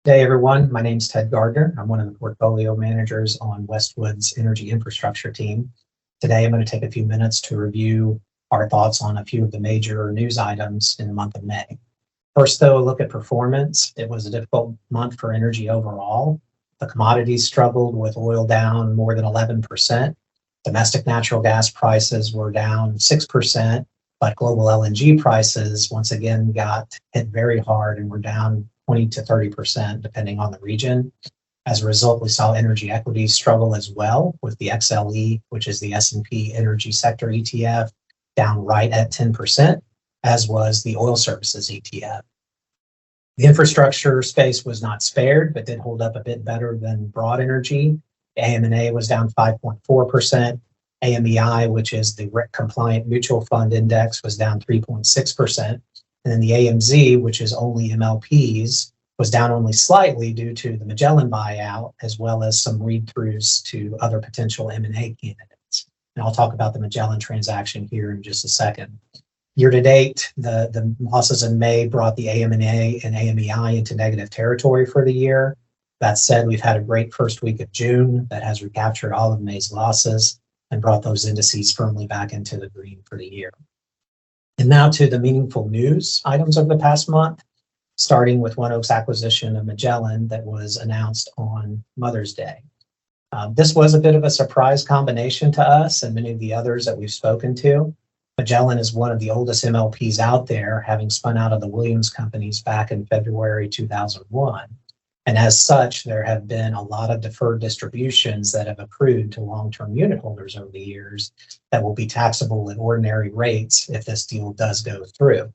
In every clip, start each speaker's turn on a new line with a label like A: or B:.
A: Hey everyone, my name's Ted Gardner. I'm one of the portfolio managers on Westwood's energy infrastructure team. Today I'm going to take a few minutes to review our thoughts on a few of the major news items in the month of May. First though, a look at performance. It was a difficult month for energy overall. The commodities struggled with oil down more than 11%. Domestic natural gas prices were down 6%, but global LNG prices once again got hit very hard and were down 20 to 30%, depending on the region. As a result, we saw energy equities struggle as well, with the XLE, which is the S&P Energy Sector ETF, down right at 10%, as was the Oil Services ETF. The infrastructure space was not spared, but did hold up a bit better than broad energy. AM&A was down 5.4%. AMEI, which is the RIC compliant mutual fund index, was down 3.6%. And then the AMZ, which is only MLPs, was down only slightly due to the Magellan buyout, as well as some read-throughs to other potential M&A candidates. And I'll talk about the Magellan transaction here in just a second. Year to date, the losses in May brought the AMA and AMEI into negative territory for the year. That said, we've had a great first week of June that has recaptured all of May's losses and brought those indices firmly back into the green for the year. And now to the meaningful news items of the past month, starting with ONEOK's acquisition of Magellan that was announced on Mother's Day. This was a bit of a surprise combination to us and many of the others that we've spoken to. Magellan is one of the oldest MLPs out there, having spun out of the Williams companies back in February 2001. And as such, there have been a lot of deferred distributions that have accrued to long-term unit holders over the years that will be taxable at ordinary rates if this deal does go through.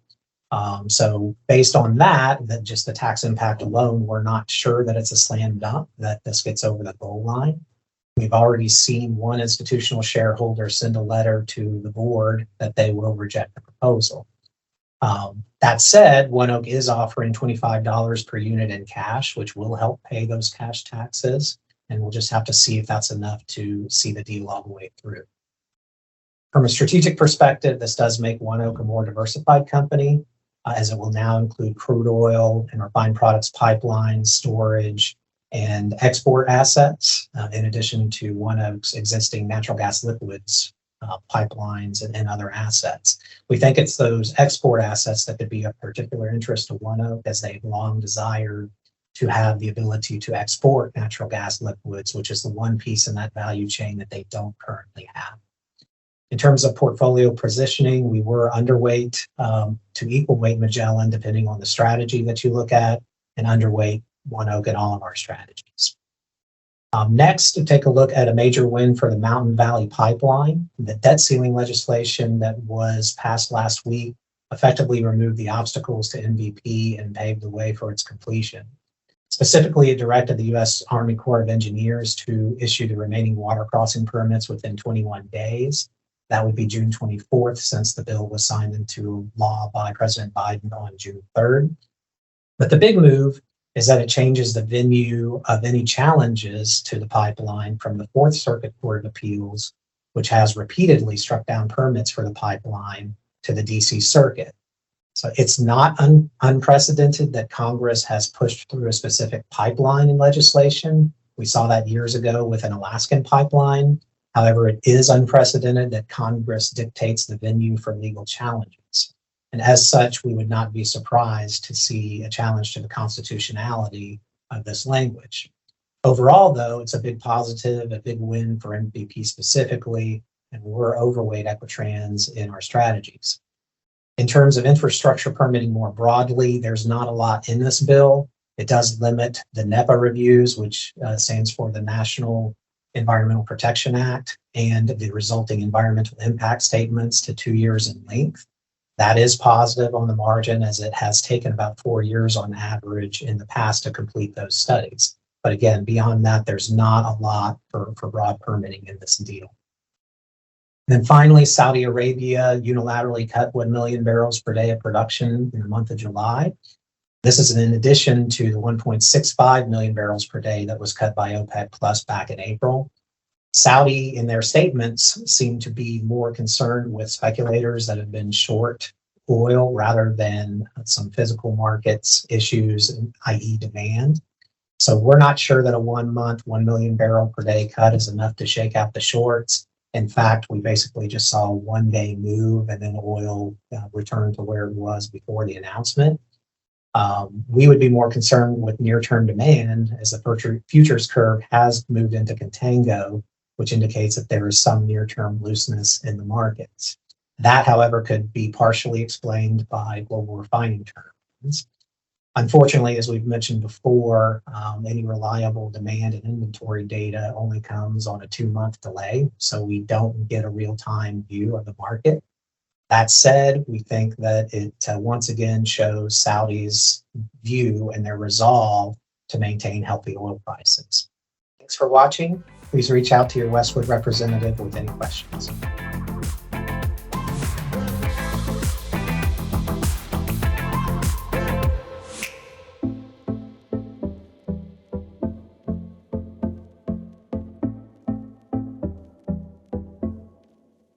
A: So based on that, just the tax impact alone, we're not sure that it's a slam dunk that this gets over the goal line. We've already seen one institutional shareholder send a letter to the board that they will reject the proposal. That said, ONEOK is offering $25 per unit in cash, which will help pay those cash taxes. And we'll just have to see if that's enough to see the deal all the way through. From a strategic perspective, this does make ONEOK a more diversified company, as it will now include crude oil and refined products pipelines, storage, and export assets, in addition to ONEOK's existing natural gas liquids pipelines and other assets. We think it's those export assets that could be of particular interest to ONEOK, as they've long desired to have the ability to export natural gas liquids, which is the one piece in that value chain that they don't currently have. In terms of portfolio positioning, we were underweight to equal weight Magellan, depending on the strategy that you look at, and underweight ONEOK in all of our strategies. Next, to take a look at a major win for the Mountain Valley Pipeline. The debt ceiling legislation that was passed last week effectively removed the obstacles to MVP and paved the way for its completion. Specifically, it directed the U.S. Army Corps of Engineers to issue the remaining water crossing permits within 21 days. That would be June 24th, since the bill was signed into law by President Biden on June 3rd. But the big move is that it changes the venue of any challenges to the pipeline from the Fourth Circuit Court of Appeals, which has repeatedly struck down permits for the pipeline, to the DC Circuit. So it's not unprecedented that Congress has pushed through a specific pipeline in legislation. We saw that years ago with an Alaskan pipeline. However, it is unprecedented that Congress dictates the venue for legal challenges. And as such, we would not be surprised to see a challenge to the constitutionality of this language. Overall, though, it's a big positive, a big win for MVP specifically, and we're overweight Equitrans in our strategies. In terms of infrastructure permitting more broadly, there's not a lot in this bill. It does limit the NEPA reviews, which stands for the National Environmental Protection Act, and the resulting environmental impact statements to 2 years in length. That is positive on the margin, as it has taken about 4 years on average in the past to complete those studies. But again, beyond that, there's not a lot for broad permitting in this deal. And then finally, Saudi Arabia unilaterally cut 1 million barrels per day of production in the month of July. This is in addition to the 1.65 million barrels per day that was cut by OPEC Plus back in April. Saudi, in their statements, seem to be more concerned with speculators that have been short oil rather than some physical markets issues, i.e. demand. So we're not sure that a 1 month, 1 million barrel per day cut is enough to shake out the shorts. In fact, we basically just saw a 1 day move and then oil returned to where it was before the announcement. We would be more concerned with near-term demand as the futures curve has moved into contango, which indicates that there is some near-term looseness in the markets. That, however, could be partially explained by global refining turnarounds. Unfortunately, as we've mentioned before, any reliable demand and inventory data only comes on a 2-month delay, so we don't get a real-time view of the market. That said, we think that it once again shows Saudi's view and their resolve to maintain healthy oil prices. Thanks for watching. Please reach out to your Westwood representative with any questions.